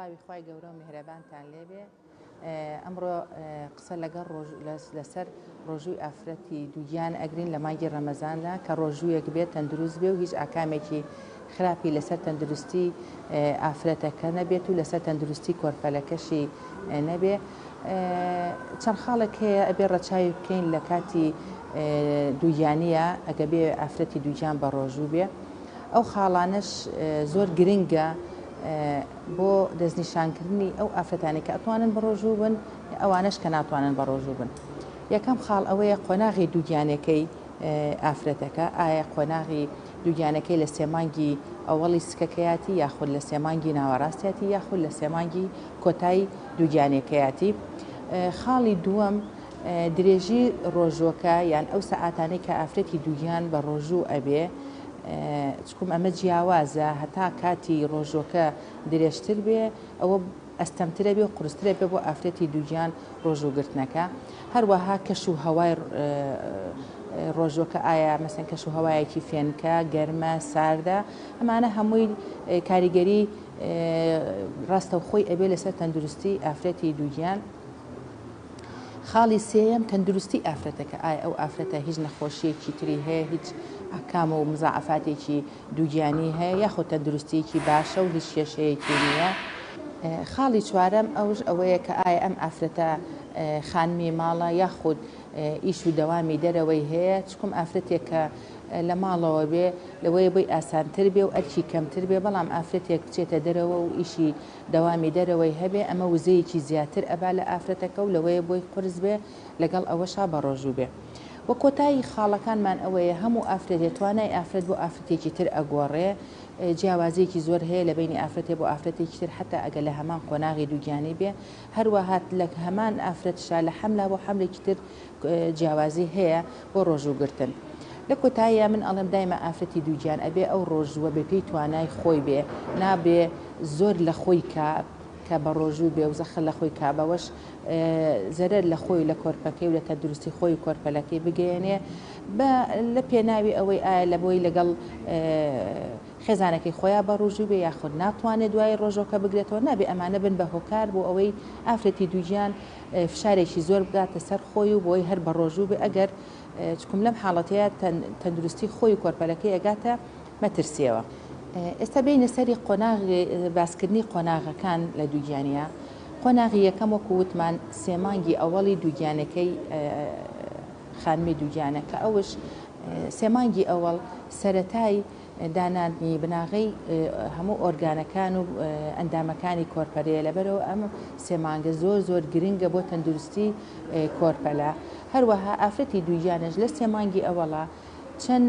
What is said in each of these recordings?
سڵاوی خوای گەورە و میهرەبانتان لێبێ ئەمڕۆ قسە لەگەڵ لەسەر ڕۆژووی ئافرەتی دووگیان ئەگرین لە مانگی ڕەمەزاندا کە ڕۆژوویەک بێت تەندروست بێ و هیچ ئاکامێکی خراپی لەسەر تەندروستی ئافرەتەکە نەبێت و لەسەر تەندروستی کۆرپەلەکەشی نەبێ. چەند خاڵێک هەیە ئەبێ ڕەچاوی بکەین لە کاتی دووگیانیە ئەگە بێ ئافرەتی دووگیان بە ڕۆژوو بێ. ئەو خاڵانش زۆر گرنگە بۆ دەستنیشانکردنی ئەو ئافرەتانی کە ئەتوانن بە ڕۆژوو بن ئەوانش کە ناتوانن بە ڕۆژوو بن. یەکەم خاڵ ئەوەیە قۆناغی دووگیانەکەی ئافرەتەکە ئایا قۆناغی دووگیانەکەی لە سێمانگی ئەوەڵی سکەکەیاتی یاخود لە سێمانگی ناوەڕاستیاتی یاخود لە سێمانگی کۆتایی دووگیانەکەیاتی. خاڵی دووەم درێژی ڕۆژۆکە یان ئەو سەعاتانەی کە ئافرەتی دووگیان بە ڕۆژوو ئەبێ چکم ئەمە جیاوازە هەتا کاتی ڕۆژۆکە درێژتر بێ ئەوە ئەستەمترە بێ و قورسترە بێ بۆ ئافرەتی دووگیان ڕۆژوگرتنەکە. هەروەها کەش و هەوای ڕۆژۆکە ئایا مەسەن کەش و هەوایەکی فێنکە گەرمە ساردە ئەمانە هەمووی کاریگەری ڕاستە و خۆی ئەبێ لەسەر تەندروستی ئافرەتی دووگیان. خاڵی سێیەم تەندروستی ئافرەتەکە ئایا ئەو ئافرەتە هیچ نەخۆشیەکی تری هەیە هیچ ئەکام و مزاعفاتێکی دووگیانی هەیە یاخود تەندروستیەکی باشە و هیچ کێشەیەکی نییە. خاڵی چوارەم ئەوش ئەوەیە کە ئایا ئەم ئافرەتە خانمی ماڵە یاخود ئیش و دەوامی دەرەوەی هەیە چکم ئافرەتێک کە لە ماڵەوە بێ لەوەیە بۆی ئاسانتر بێ و ئەرکی کەمتر بێ بەڵام ئافرەتێک بچێتە دەرەوە و ئیشی دەوامی دەرەوەی هەبێ ئەمە وزەیەکی زیاتر ئەبا لە ئافرەتەکە و لەوەیە بۆی قرس بێ لەگەڵ ئەوەشا بە ڕۆژوو بێ. وە کۆتایی خاڵەکانمان ئەوەیە هەموو ئافرەتێ توانای ئافرەت بۆ ئافرەتێکی تر ئەگۆڕێ جیاوازەیەکی زۆر هەیە لە بینی ئافرەتێ بۆ ئافرەتێکی تر حتا ئەگە لە هەمان قۆناغی دووگیانی بێ هەروەها لە هەمان ئافرەتشا لە حەملا بۆ حەملێکی تر جیاوازی هەیە بۆ ڕۆژووگرتن. لە کۆتاییە من ئەڵێم دایمە ئافرەتی دووگیان ئەبێ ئەو ڕۆژوە بەپێی توانای خۆی بێ نابێ زۆر لە خۆی کە بە ڕۆژوو بێ و زەخە لە خۆی کابەوەش زەرەر لە خۆی لە کۆرپەکەی و لە تەندروستی خۆی کۆرپەلەکەی بگەێنێ لە پێناوی ئەوەی ئایا لە بۆی لەگەڵ خێزانەکەی خۆیان بە ڕۆژوو بێ یاخود ناتوانێت دوای ڕۆژۆکە بگرێتەوە نابێ ئەمانە بن بە هۆکار بۆ ئەوەی ئافرەتی دووگیان فشارێکی زۆر بگاتە سەر خۆی و بۆی هەر بە ڕۆژوو بێ ئەگەر چکم لەم حاڵەتەیە تەندروستی خۆی و کۆرپەلەکەی ئەگاتە مەترسیەوە. ئێستا بینە سەری باسکردنی قۆناغەکان لە دووگیانە. قۆناغی یەکەم وەکو وتمان سێمانگی ئەوەڵی دووگیانەکەی خانمی دووگیانە کە ئەوش سێمانگی ئەوەڵ سەرەتای دانانی بناغی هەموو ئۆرگانەکان و ئەندامەکانی کۆرپەرەیە لەبەرەوە ئەم سێمانگە زۆر گرنگە بۆ تەندروستی کۆرپەلە. هەروەها ئافرەتی دووگیانش لە سێمانگی ئەوەڵە چەند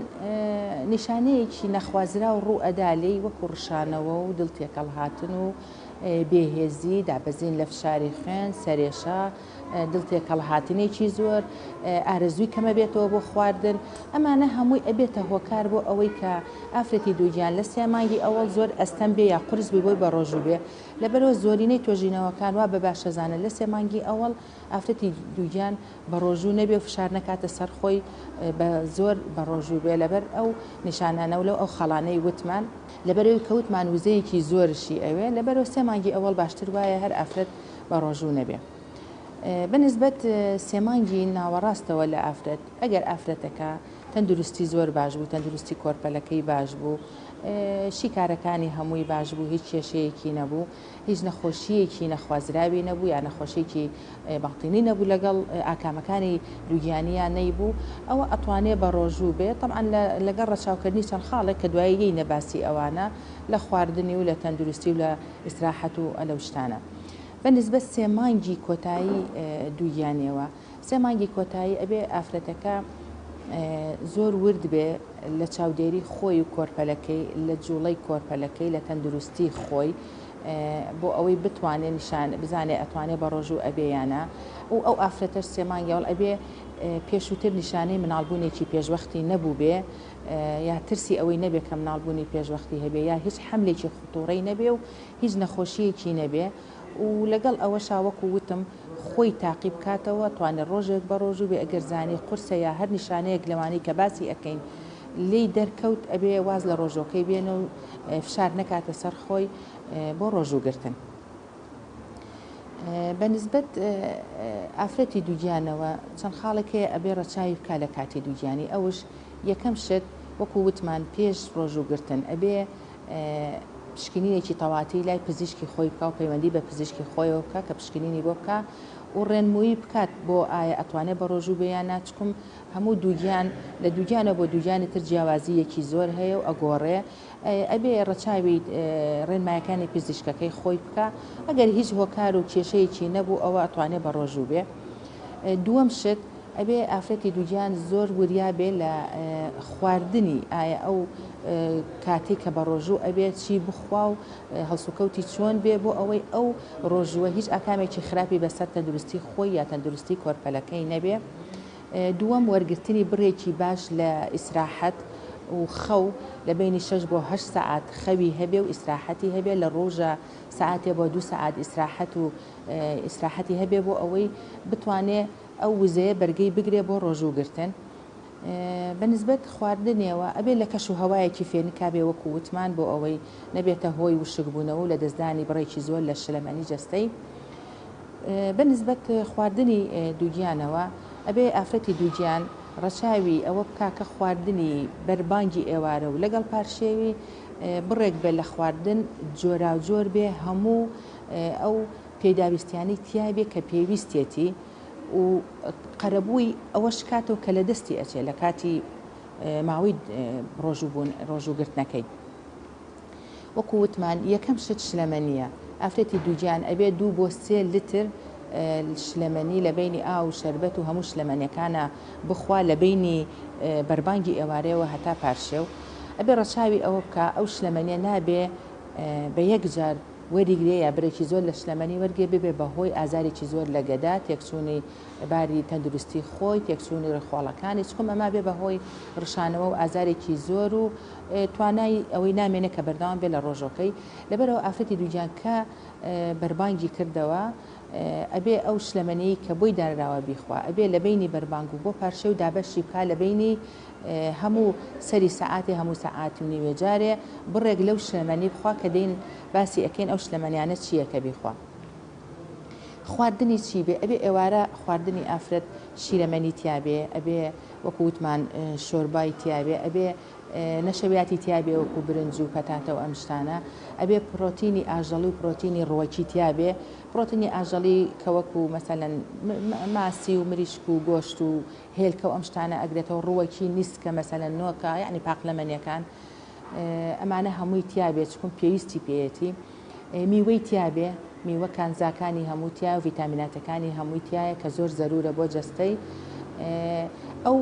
نیشانەیەکی نەخوازرا و ڕوو ئەدالەی وەکو ڕشانەوە و دڵتێکەڵ هاتن و بێهێزی دابەزین لە فشاری خوێن سەرێشە دڵتێکەڵ هاتنێکی زۆر ئارەزووی کەمە بێتەوە بۆ خواردن ئەمانە هەمووی ئەبێتە هۆکار بۆ ئەوەی کە ئافرەتی دووگیان لە سێمانگی ئەوەڵ زۆر ئەستەم بێ یا قورس بێ بۆی بە ڕۆژوو بێ. لەبەرەوە زۆرینەی تۆژینەوەکان وا بە باشەزانە لە سێمانگی ئەوەڵ ئافرەتی دووگیان بە ڕۆژوو نەبێ و فشار نەکاتە سەر خۆی بە زۆر بە ڕۆژوو بێ لەبەر ئەو نیشانانە و لەو ئەو خەڵانەی وتمان لەبەرەوەی کەوتمان وزەیەکی زۆرشی ئەوێ لەبەرەوە سێمانگی ئەوەڵ باشتر وایە هەر ئافرەت بە ڕۆژوو نەبێ. بەنسبەت سێمانگی ناوەڕاستەوە لە ئافرەت ئەگەر ئافرەتەکە تەندروستی زۆر باش بوو تەندروستی کۆرپەلەکەی باش بوو شیکارەکانی هەمووی باش بوو هیچ کێشەیەکی نەبوو هیچ نەخۆشیەکی نەخوازراوی نەبوو یا نەخۆشیێکی باڵتینی نەبوو لەگەڵ ئاکامەکانی دووگیانیان نەیبوو ئەوە ئەتوانێت بە ڕۆژوو بێت تەمەن لەگەڵ ڕەچاوکردنی چەند خاڵێک کە دواییەی نەباسی ئەوانە لە خواردنی و لە تەندروستی و لە ئیسراحەت و ئەلەو شتانە. بەنسبەت سێمانگی کۆتایی دووگیانەوە سێمانگی کۆتایی ئەبێ ئافرەتەکە زۆر ورد بێ لە چاودێری خۆی و کۆرپەلەکەی لە جوڵەی کۆرپەلەکەی لە تەندروستی خۆی بۆ ئەوەی بتوانێت نیشان بزانێ ئەتوانێت بە ڕۆژوو ئەبێیانە و ئەو ئافرەتەش سێمانگیەوە ئەبێ پێشووتر نیشانەی مناڵبوونێکی پێشوەختی نەبوو بێ یا ترسی ئەوەی نەبێ کە مناڵبوونی پێشوەختی هەبێ یا هیچ حملێکی خطوڕەی نەبێ و هیچ نەخۆشیەکی نەبێ و لەگەڵ ئەوە شاوەکو وتم خۆی تاقیب کاتەوە توانێت ڕۆژێک بە ڕۆژوو بێ ئەگەر زانی قورسە یا هەر نیشانەیەک لەوانەی کە باسی ئەەکەین لی دەرکەوت ئەبێ واز لە ڕۆژۆکەی بێنە و فشار نەکاتە سەر خۆی بۆ ڕۆژووگرتن. بەنسبەت ئافرەتی دووگیانەوە چەند خاڵێکێ ئەبێ ڕەچاوی بکا لە کاتی دووگیانی ئەوش یەکەم شت وەکو وتمان پێش ڕۆژوگرتن ئەبێ پشکنینێکی تەواتی لای پزیشکی خۆی بکە و پەیوەندی بە پزیشکی خۆیەوە بکە کە پشکنینی بۆ بکە و ڕێنمویی بکات بۆ ئایا ئەتوانێت بە ڕۆژوو بەیان ناچکم هەموو دووگیان لە دووگیانە بۆ دووگیانی تر جیاوازیەکی زۆر هەیە و ئەگۆڕێ ئەبێ ڕەچاوی ڕێنمایەکانی پزیشکەکەی خۆی بکە ئەگەر هیچ هۆکار و کێشەیەکی نەبوو ئەوە ئەتوانێت بە ڕۆژوو بێ. دووەم شت ئەبێ ئافرەتی دووگیان زۆر وریا بێ لە خواردنی ئایا ئەو کاتێک کە بە ڕۆژوو ئەبێت چی بخوا و هەڵسوکەوتی چۆن بێ بۆ ئەوەی ئەو ڕۆژووە هیچ ئاکامێکی خراپی بەسەر تەندروستی خۆی یا تەندروستی کۆرپەلەکەی نەبێ. دووەم وەرگرتنی بڕێکی باش لە ئیسراحەت و خەو لە بینی 6 بۆ 8 ساعت خەوی هەبێ و ئیسراحەتی هەبێ لە ڕۆژە ساعتێ بۆ 2 ساعت ئیسراحەتی هەبێ بۆ ئەوەی بتوانێت ئەو وزەیە بەرگەی بگرێ بۆ ڕۆژوگرتن. بەنسبەت خواردنێەوە ئەبێ لە کەش و هەوایەکی فێنکا بێ وەکو وتمان بۆ ئەوەی نەبێتە هۆی وشکبوونەوە و لە دەستدانی بڕێکی زۆر لە شلەمەنی جەستەی. بەنسبەت خواردنی دووگیانەوە ئەبێ ئافرەتی دووگیان ڕەچاوی ئەوە بکا کە خواردنی بەربانگی ئێوارە و لەگەڵ پارشێوی بڕێک بێ لە خواردن جۆراوجۆر بێ هەموو ئەو پێداویستیانی تیا بێ کە پێویستێتی و قەرەبووی ئەوەش کاتەوە کە لە دەستی ئەچێ لە کاتی ماوەی ڕۆژوگرتنەکەی. وەکو وتمان یەکەم شت شلەمەنیە ئافرەتی دووگیان ئەبێ 2 بۆ 3 لیتر شلەمەنی لە بینی ئاو و شەربەت و هەموو شلەمەنیەکانە بخوا لە بینی بەربانگی ئێوارەیەوە هەتا پارشێ و ئەبێ ڕەچاوی ئەوە بکە ئەو شلەمەنیە نابێ بە یەکجار وەریگرێ یا برێکی زۆر لە شلەمەنی وەرگێ ببێ بەهۆی ئازارێکی زۆر لە گەدا تێکچوونی باری تەندروستی خۆی تێکچوونی ڕێخواڵەکانی چکم ئەما بێ بەهۆی ڕشانەوە و ئازارێکی زۆر و توانای ئەوەی نامێنێت کە بەردەوام بێ لە ڕۆژەکەی لەبەرەوە ئافرەتی دووگیان کە بەربانگی کردەوە ئەبێ ئەو شلەمەنەی کە بۆی دانراوە بیخوا ئەبێ لە بینی بەربانگ و بۆ پارشە و دابەشی بکە لە بینی هەموو سەری سەعاتی هەموو سەعاتی و نیوێجارێ بڕێک لەو شلەمەنی بخوا کە دەین باسی ئەکەین ئەو شلەمەنیانە چییە کە بیخوا. خواردنی چی بێ ئەبێ ئێوارە خواردنی ئافرەت شیرەمەنی تیابێ ئەبێ وەکو وتمان شۆربای تیابێ ئەبێ نەشەویاتی تیابێ وەکو برنج و پەتاتە و ئەم شتانە ئەبێ پرۆتینی ئاژەڵی و پرۆتینی ڕۆکی تیابێ پرۆتینی ئاژەڵی کە وەکو مەسەلەن ماسی و مریشک و گۆشت و هێلکە و ئەم شتانە ئەگرێتەوە ڕووەکی نیسکە مەسەلەن نۆکە یعنی پاقلەمەنیەکان ئەمانە هەمووی تیابێ چکم پێویستی پێیەتی میوەی تیابێ میوە کانزاکانی هەموو تیا و ڤیتامیناتەکانی هەمووی تایە کە زۆر زەرورە بۆ جەستەی ئەو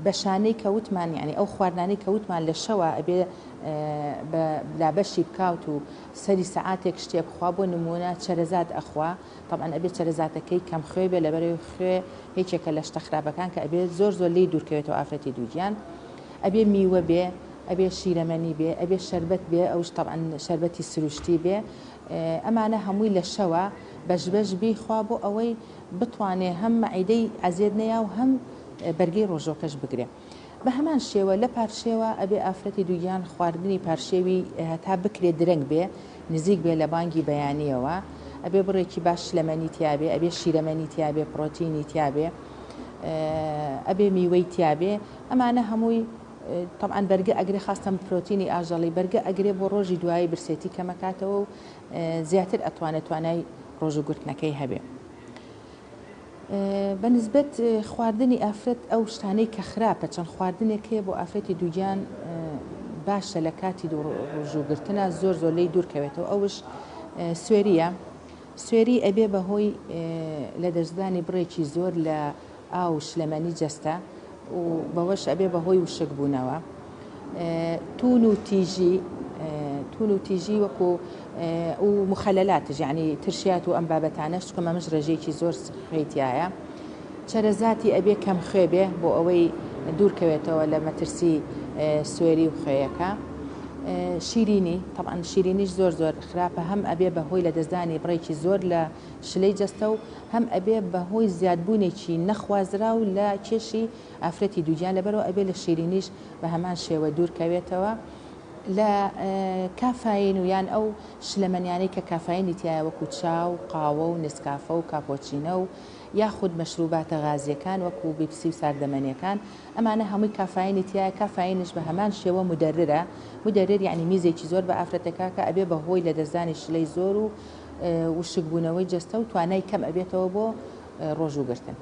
بەشانەی کەوتمان یعنی ئەو خواردانەی کەوتمان لە شەوە ئەبێ لابەشی بکاوت و سەری سەعاتێک شتێک خوا بۆ نمونە چەرەزات ئەخوا طبعاً ئەبێ چەرەزاتەکەی کەم خوێ بێ لەبەرەوەی خوێ هیچێکە لە شتە خراپەکان کە ئەبێ زۆر لێی دوورکەوێتەوە ئافرەتی دووگیان ئەبێ میوە بێ ئەبێ شیرەمەنی بێ ئەبێ شەربەت بێ ئەوش طبعاً شەربەتی سروشتی بێ ئەمانە هەمووی لە شەوە بەش بیخوا بۆ ئەوەی بتوانێ هەم مەعیدەی ئەزێد نەیا و هەم بەرگەی ڕۆژۆکەش بگرێ. بە هەمان شێوە لە پارشێوە ئەبێ ئافرەتی دووگیان خواردنی پارشێوی هەتا بکرێ درەنگ بێ نزیک بێ لە بانگی بەیانیەوە ئەبێ بڕێکی باش شلەمەنی تیابێ ئەبێ شیرەمەنی تیابێ پرۆتینی تیابێ ئەبێ میوەی تیابێ ئەمانە هەمووی طبعاً بەرگە ئەگرێ خاستەم پرۆتینی ئاژەڵی بەرگە ئەگرێ بۆ ڕۆژی دوایی برسێتی کەمەکاتەوە و زیاتر ئەتوانێت توانای ڕۆژوگرتنەکەی هەبێ. بەنسبەت خواردنی ئافرەت ئەو شتانەی کە خراپە چەند خواردنێکەیە بۆ ئافرەتی دووگیان باشە لە کاتی ڕۆژوگرتنە زۆر لێی دوورکەوێتەوە ئەوش سوێریە سوێری ئەبێ بەهۆی لە دەستدانی بڕێکی زۆر لە ئاو شلەمەنی جەستە و بەوەش ئەبێ بەهۆی وشک بوونەوە تون و تیژی وەکو و مخەلەلاتش یعنی ترشیات و ئەم بابەتانەش چکە ئەمەش ڕێژەیەکی زۆر خوێتیایە چەرەزاتی ئەبێ کەم خوێ بێ بۆ ئەوەی دوورکەوێتەوە لە مەترسی سوێری و خوێیەکە شیرینی طبعاً شیرینیش زۆر خراپە هەم ئەبێ بەهۆی لە دەستدانی بڕێکی زۆر لە شلەی جەستە و هەم ئەبێ بەهۆی زیادبوونێکی نەخوازرا و لە کێشی ئافرەتی دووگیان لەبەرەوە ئەبێ لە شیرینیش بە هەمان شێوە دوورکەوێتەوە لە کافین و یان ئەو شلەمەنیانەی کە کافینی تایە وەکو چاو قاوە و نسکافە و کاپۆچینە و یاخود مەشروباتە غازیەکان وەکو بیپسی و ساردەمەنیەکان ئەمانە هەمووی کافینی تایە کافینش بە هەمان شێوە مدەررە مدەرر یعنی میزێکی زۆر بە ئافرەتەکە کە ئەبێ بەهۆی لە دەستدانی شلەی زۆر و وشکبوونەوەی جەستە و توانای کەم ئەبێتەوە بۆ ڕۆژوگرتن.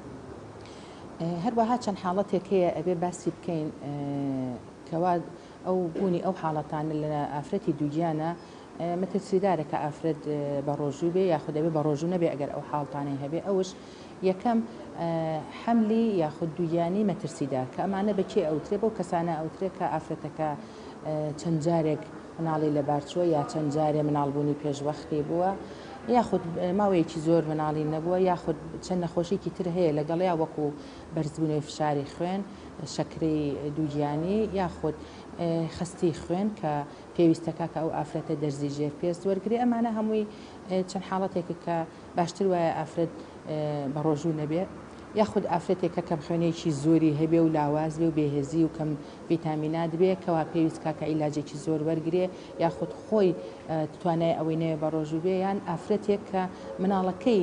هەروەها چەند حاڵەتێک هەیە ئەبێ باسی بکەین کەوا ئەو بوونی ئەو حاڵەتانە لە ئافرەتی دووگیانە مەترسیدارە کە ئافرەت بە ڕۆژوو بێ یاخود دەبێ بە ڕۆژوو نەبێ ئەگەر ئەو حاڵتانەی هەبێ ئەوش یەکەم حملی یاخود دووگیانی مەترسیدار کە ئەمانە بەکێ ئەوترێ بەو کەسانە ئەوترێ کە ئافرەتەکە چەند جارێک مناڵی لە بارچووە یا چەند جارێ مناڵبوونی پێشوەختی بووە یاخود ماوەیەکی زۆر مناڵی نەبووە یاخود چەند نەخۆشیکی تر هەیە لەگەڵیا وەکو بەرزبوونی فشاری خوێن شەکرەی دووگیانی یاخود خستی خوێن کە پێویستەکە کە ئەو ئافرەتە دەرزی ژێر پێست وەرگری ئەمانە هەمووی چەند حاڵەتێکە کە باشتر وایە ئافرەت بە ڕۆژوو نەبێت یاخود ئافرەتێکە کەم خوێنێکی زۆری هەبێ و لاواز بێ و بێهێزی و کەم ڤیتامینات بێ کەوا پێویست کاکە ئیلاجێکی زۆر وەرگێ یاخود خۆی توانای ئەوەی نەوێ بە ڕۆژوو بێ یان ئافرەتێک کە مناڵەکەی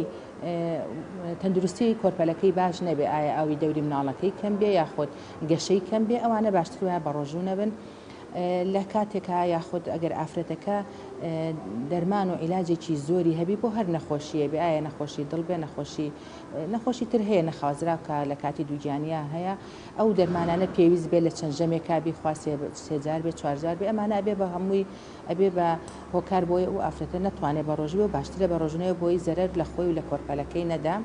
تەندروستی کۆرپەلەکەی باش نەبێ ئایا ئاوی دەوری مناڵەکەی کەم بێ یاخود گەشەی کەم بێ ئەوانە باشتر وایە بە ڕۆژوو نەبن لە کاتێکە یاخود ئەگەر ئافرەتەکە دەرمان و عیلاجێکی زۆری هەبی بۆ هەر نەخۆشیە بێ ئایا نەخۆشی دڵ بێ نەخۆشی تر هەیە نەخوازرا کە لە کاتی دووگیانیا هەیە ئەو دەرمانانە پێویست بێ لە چەند ژەمێکا بیخواسێ سێجار بێ چوارجار بێ ئەمانە ئەبێ بە هەمووی ئەبێ بە هۆکار بۆیە و ئافرەتە نەتوانێت بە ڕۆژوی و باشترە بە ڕۆژنەوە بۆی زەرەر لە خۆی و لە کۆرپەلەکەی نەدا.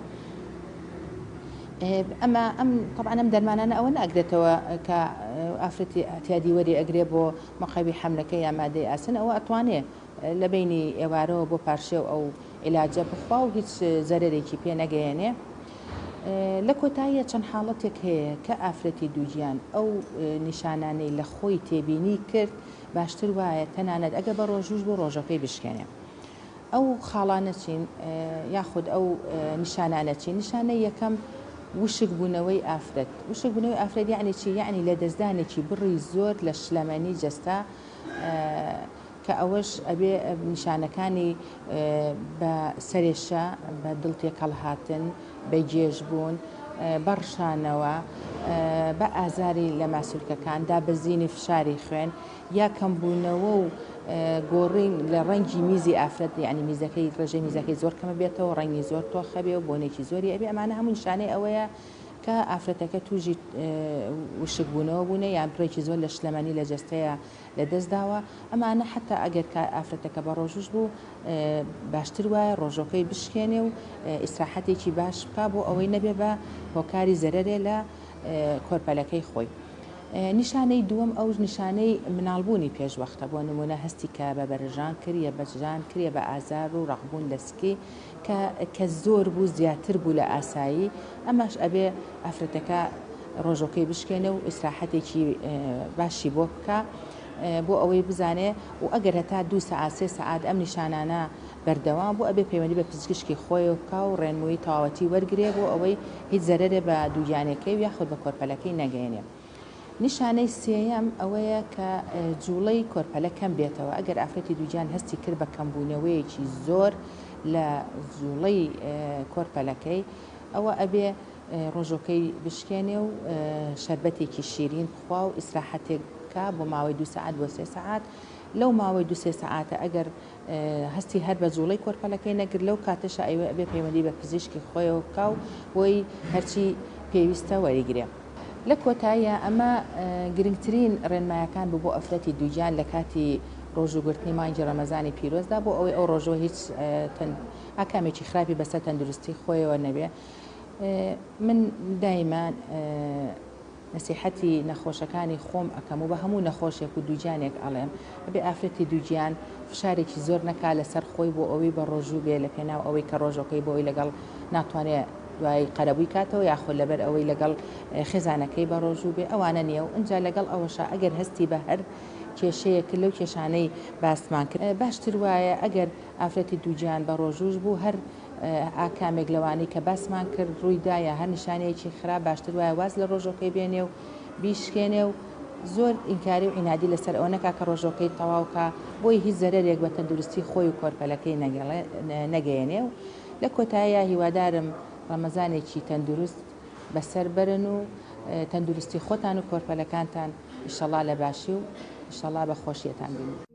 ئەمە طبعا ئەم دەرمانانە ئەوە ناگرێتەوە کە ئافرەتی ئەتیادی وەری ئەگرێ بۆ مەقەوی حەملەکەی یا مادەی ئاسن ئەوە ئەتوانێت لە بینی ئێوارەوە بۆ پارشێ و ئەو عیلاجە بخوا و هیچ زەرێکی پێ نەگەیەنێ. لە کۆتاییە چەند حاڵەتێک هەیە کە ئافرەتی دووگیان ئەو نیشانانەی لە خۆی تێبینی کرد باشتر وایە تەنانەت ئەگە بە ڕۆژوش بۆ ڕۆژەکەی بشکێنێ. ئەو خاڵانە چین یاخود ئەو نیشانانە چین نیشانەی یەکەم وشک بوونەوەی ئافرەت وشک بوونەوەی ئافرەت یعنی چی یعنی لە دەستدانێکی بڕی زۆر لە شلەمەنی جەستا کە ئەوەش ئەبێ نیشانەکانی بە سەرێشە بە دڵتێکەڵ هاتن بە گێژبوون بەڕشانەوە بە ئازاری لە ماسوولکەکان دابەزینی فشاری خوێن یا کەمبوونەوە و گۆڕین لە ڕەنگی میزی ئافرەت یعنی میزەکەی ڕێژەی میزەکەی زۆر کەمە بێتەوە ڕەنگی زۆر تۆخە بێ و بۆنێکی زۆری ئەبێ ئەمانە هەموو نیشانەی ئەوەیە کە ئافرەتەکە تووژی وشک بوونەوە بوونە یان بڕێکی زۆر لە شلەمەنی لە جەستەیە لە دەستداوە ئەمانە حتا ئەگەر کە ئافرەتەکە بە ڕۆژوش بوو باشتر وایە ڕۆژەکەی بشکێنێ و ئیسراحەتێکی باش بکا بۆ ئەوەی نەبێ بە هۆکاری زەرەرێ لە کۆرپەلەکەی خۆی. نیشانەی دووەم ئەو نیشانەی مناڵبوونی پێشوەختە بۆ نمونە هەستی کە بە بەرژان کردە بەجان کردە بە ئازار و ڕەقبوون لە سکی کە زۆر بوو زیاتر بوو لە ئاسایی ئەمەش ئەبێ ئافرەتەکە ڕۆژەکەی بشکێنە و ئیسراحەتێکی باشی بۆ بکە بۆ ئەوەی بزانێ و ئەگەر هەتا 2 سەعات 3 سەعات ئەم نیشانانە بەردەوام بۆ ئەبێ پەیوەندی بە پزیشکی خۆی بکە و ڕێنمووی تەواوەتی وەرگێ بۆ ئەوەی هیچ زەرەرێ بە دووگیانەکەی یاخود بە کۆرپەلەکەی نەگەێنێ. نیشانەی سێەم ئەوەیە کە جوڵەی کۆرپەلە کەم بێتەوە ئەگەر ئافرەتی دووگیان هەستی کرد بە کەمبوونەوەیەکی زۆر لە جوڵەی کۆرپەلەکەی ئەوە ئەبێ ڕۆژەکەی بشکێنێ و شەربەتێکی شیرین بخوا و ئیسراحەتێککە بۆ ماوەی 2 سەعات بۆ 3 سەعات لەو ماوەی 2-3 سەعاتە ئەگەر هەستی هەر بە جوڵەی کۆرپەلەکەی نەگرت لەو کاتەشە ئەوێ ئەبێ پەیوەندی بە پزیشکی خۆیەوە بکە و بۆی هەرچی پێویستە وەریگرێ. لە کۆتاییە ئەمە گرنگترین ڕێنمایەکان بوو بۆ ئەفرەتی دووگیان لە کاتی ڕۆژوگرتنی مانگی ڕەمەزانی پیرۆزدا بۆ ئەوەی ئەو ڕۆژەوە هیچ ئاکامێکی خراپی بەسەر تەندروستی خۆیەوە نەبێ. من دایمان نسیحەتی نەخۆشەکانی خۆم ئەەکەم و بە هەموو نەخۆشێک و دووجانێک ئەڵێم بێ ئافرەتی دووگیان فشارێکی زۆر نەکا لەسەر خۆی بۆ ئەوەی بە ڕۆژوو بێ لە پێناو ئەوەی کە ڕۆژەکەی بۆی لەگەڵ ناتوانێت دوای قەرەبووی کاتەوە یاخۆ لەبەر ئەوەی لەگەڵ خێزانەکەی بە ڕۆژوو بێ ئەوانە نییە و ئەجا لەگەڵ ئەوەشە ئەگەر هەستی بە هەر کێشەیەک لەو کێشانەی باسمان کرد باشتر وایە ئەگەر ئافرەتی دووجیان بە ڕۆژوش بوو هەر ئاکامێک لەوانەی کە باسمان کرد ڕوویدایە هەر نیشانەیەکی خراپ باشتر وایە واز لە ڕۆژەکەی بێنێ و بیشکێنێ و زۆر ئینکاری و ئینادی لەسەر ئەوە نەکا کە ڕۆژۆکەی تەواوکە بۆی هیچ زەرێک بە تەندروستی خۆی و کۆرپەلەکەی نەگەیەنێ و لە کۆتاییە هیوادارم ڕەمەزانێکی تەندروست بەسەر بەرن و تەندروستی خۆتان و کۆرپەلەکانتان ئینشەڵا لە باشی و ئینشەڵا بە خۆشیەتان بینن.